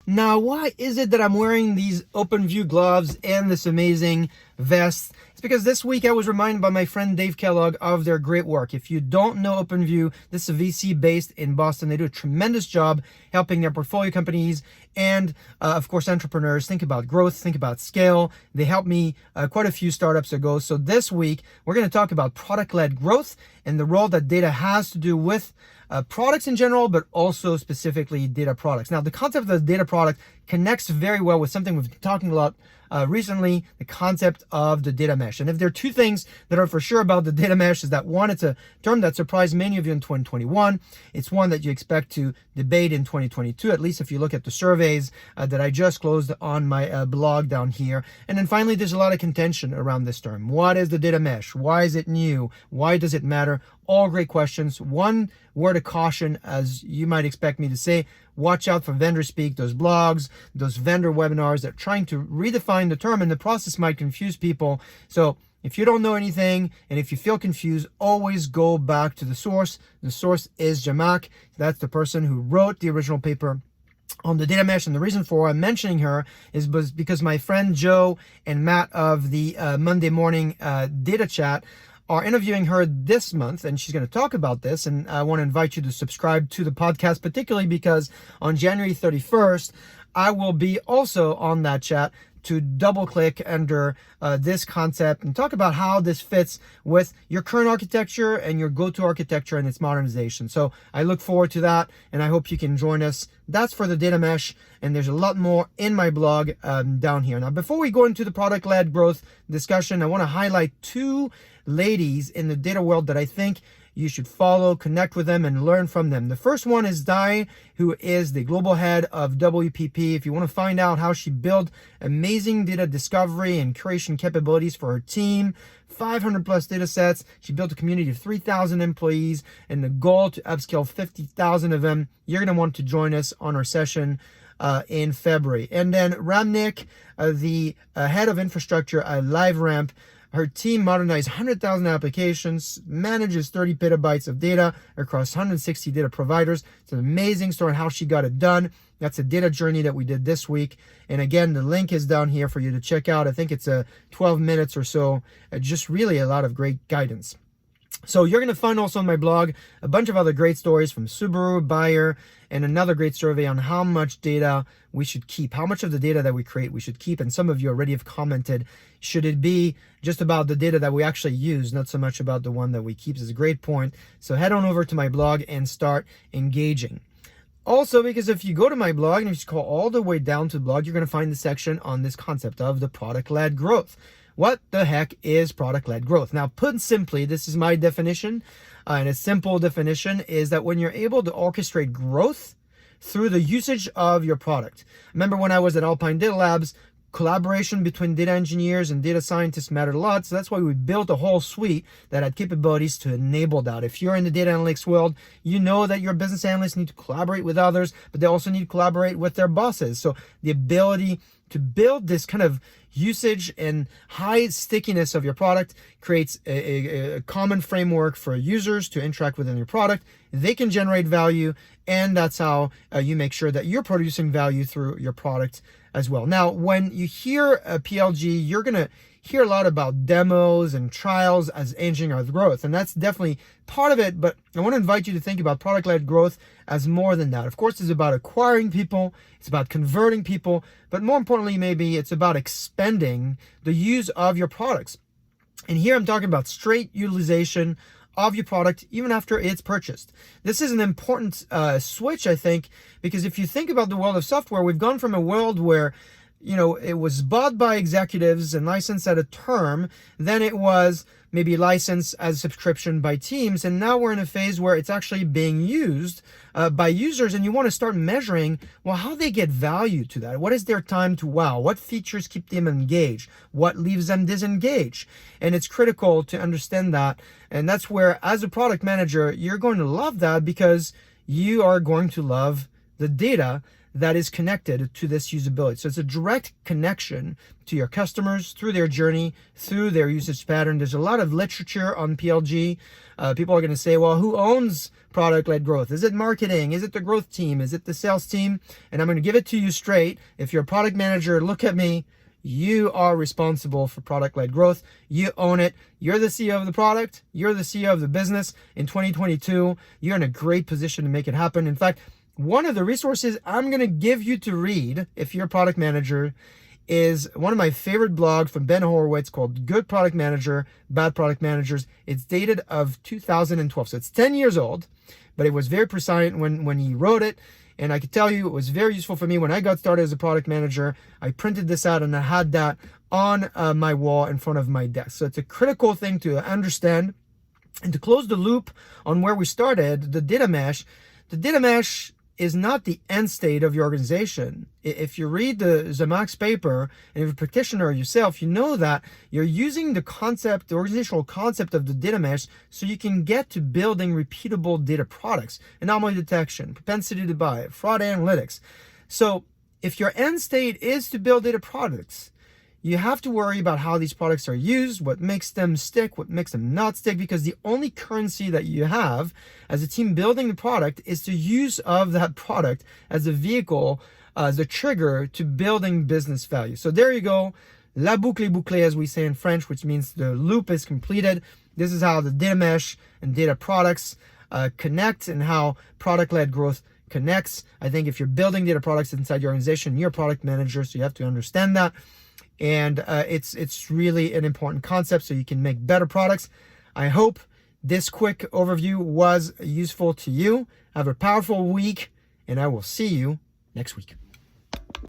Now, why is it that I'm wearing these OpenView gloves and this amazing vest? It's because this week I was reminded by my friend Dave Kellogg of their great work. If you don't know OpenView, this is a VC based in Boston. They do a tremendous job helping their portfolio companies and, of course, entrepreneurs think about growth, think about scale. They helped me quite a few startups ago. So this week, we're going to talk about product-led growth and the role that data has to do with products in general, but also specifically data products. Now, the concept of the data product connects very well with something we've been talking a lot recently, the concept of the data mesh. And if there are two things that are for sure about the data mesh, is that one, it's a term that surprised many of you in 2021. It's one that you expect to debate in 2022, at least if you look at the surveys that I just closed on my blog down here. And then finally, there's a lot of contention around this term. What is the data mesh? Why is it new? Why does it matter? All great questions. One word of caution, as you might expect me to say, watch out for vendor speak, those blogs, those vendor webinars that are trying to redefine the term, and the process might confuse people. So if you don't know anything and if you feel confused, always go back to the source. The source is Jamak. That's the person who wrote the original paper on the data mesh. And the reason for I'm mentioning her is because my friend Joe and Matt of the Monday morning data chat are interviewing her this month, and she's going to talk about this. And I want to invite you to subscribe to the podcast, particularly because on January 31st, I will be also on that chat to double click under this concept and talk about how this fits with your current architecture and your go-to architecture and its modernization. So I look forward to that, and I hope you can join us. That's for the data mesh, and there's a lot more in my blog down here. Now, before we go into the product-led growth discussion, I want to highlight two ladies in the data world that I think you should follow, connect with them, and learn from them. The first one is Di, who is the global head of WPP. If you want to find out how she built amazing data discovery and curation capabilities for her team, 500 plus data sets, she built a community of 3,000 employees, and the goal to upskill 50,000 of them. You're going to want to join us on our session in February. And then Ramnik, the head of infrastructure at LiveRamp. Her team modernized 100,000 applications, manages 30 petabytes of data across 160 data providers. It's an amazing story on how she got it done. That's a data journey that we did this week. And again, the link is down here for you to check out. I think it's 12 minutes or so. Just really a lot of great guidance. So you're going to find also on my blog a bunch of other great stories from SUBARU, Bayer, and another great survey on how much data we should keep, how much of the data that we create we should keep. And some of you already have commented, should it be just about the data that we actually use, not so much about the one that we keep? Is a great point. So head on over to my blog and start engaging. Also, because if you go to my blog and if you scroll all the way down to the blog, you're going to find the section on this concept of the product-led growth. What the heck is product-led growth? Now, put simply, this is my definition, and a simple definition is that when you're able to orchestrate growth through the usage of your product. Remember when I was at Alpine Data Labs, collaboration between data engineers and data scientists mattered a lot. So that's why we built a whole suite that had capabilities to enable that. If you're in the data analytics world, you know that your business analysts need to collaborate with others, but they also need to collaborate with their bosses. So the ability to build this kind of usage and high stickiness of your product creates a common framework for users to interact within your product. They can generate value, and that's how you make sure that you're producing value through your product as well. Now, when you hear a PLG, you're going to hear a lot about demos and trials as engine of growth, and that's definitely part of it, but I want to invite you to think about product-led growth as more than that. Of course, it's about acquiring people, it's about converting people, but more importantly, maybe it's about expanding the use of your products. And here I'm talking about straight utilization of your product even after it's purchased. This is an important switch, I think, because if you think about the world of software, we've gone from a world where it was bought by executives and licensed at a term, then it was maybe licensed as a subscription by teams, and now we're in a phase where it's actually being used by users, and you want to start measuring, well, how they get value to that. What is their time to wow? What features keep them engaged? What leaves them disengaged? And it's critical to understand that, and that's where, as a product manager, you're going to love that because you are going to love the data that is connected to this usability. So it's a direct connection to your customers through their journey, through their usage pattern. There's a lot of literature on PLG. People are going to say, well, who owns product-led growth? Is it marketing? Is it the growth team? Is it the sales team? And I'm going to give it to you straight. If you're a product manager, look at me. You are responsible for product-led growth. You own it. You're the CEO of the product. You're the CEO of the business. In 2022, you're in a great position to make it happen. In fact, one of the resources I'm going to give you to read, if you're a product manager, is one of my favorite blogs from Ben Horowitz called Good Product Manager, Bad Product Managers. It's dated of 2012. So it's 10 years old, but it was very precise when he wrote it. And I can tell you, it was very useful for me when I got started as a product manager. I printed this out and I had that on my wall in front of my desk. So it's a critical thing to understand. And to close the loop on where we started, the data mesh is not the end state of your organization. If you read the Zermach's paper, and if you're a practitioner yourself, you know that you're using the concept, the organizational concept of the data mesh, so you can get to building repeatable data products, anomaly detection, propensity to buy, fraud analytics. So if your end state is to build data products, you have to worry about how these products are used, what makes them stick, what makes them not stick, because the only currency that you have as a team building the product is the use of that product as a vehicle, as a trigger to building business value. So there you go. La boucle est bouclée, as we say in French, which means the loop is completed. This is how the data mesh and data products connect, and how product-led growth connects. I think if you're building data products inside your organization, you're a product manager, so you have to understand that. And it's really an important concept so you can make better products. I hope this quick overview was useful to you. Have a powerful week, and I will see you next week.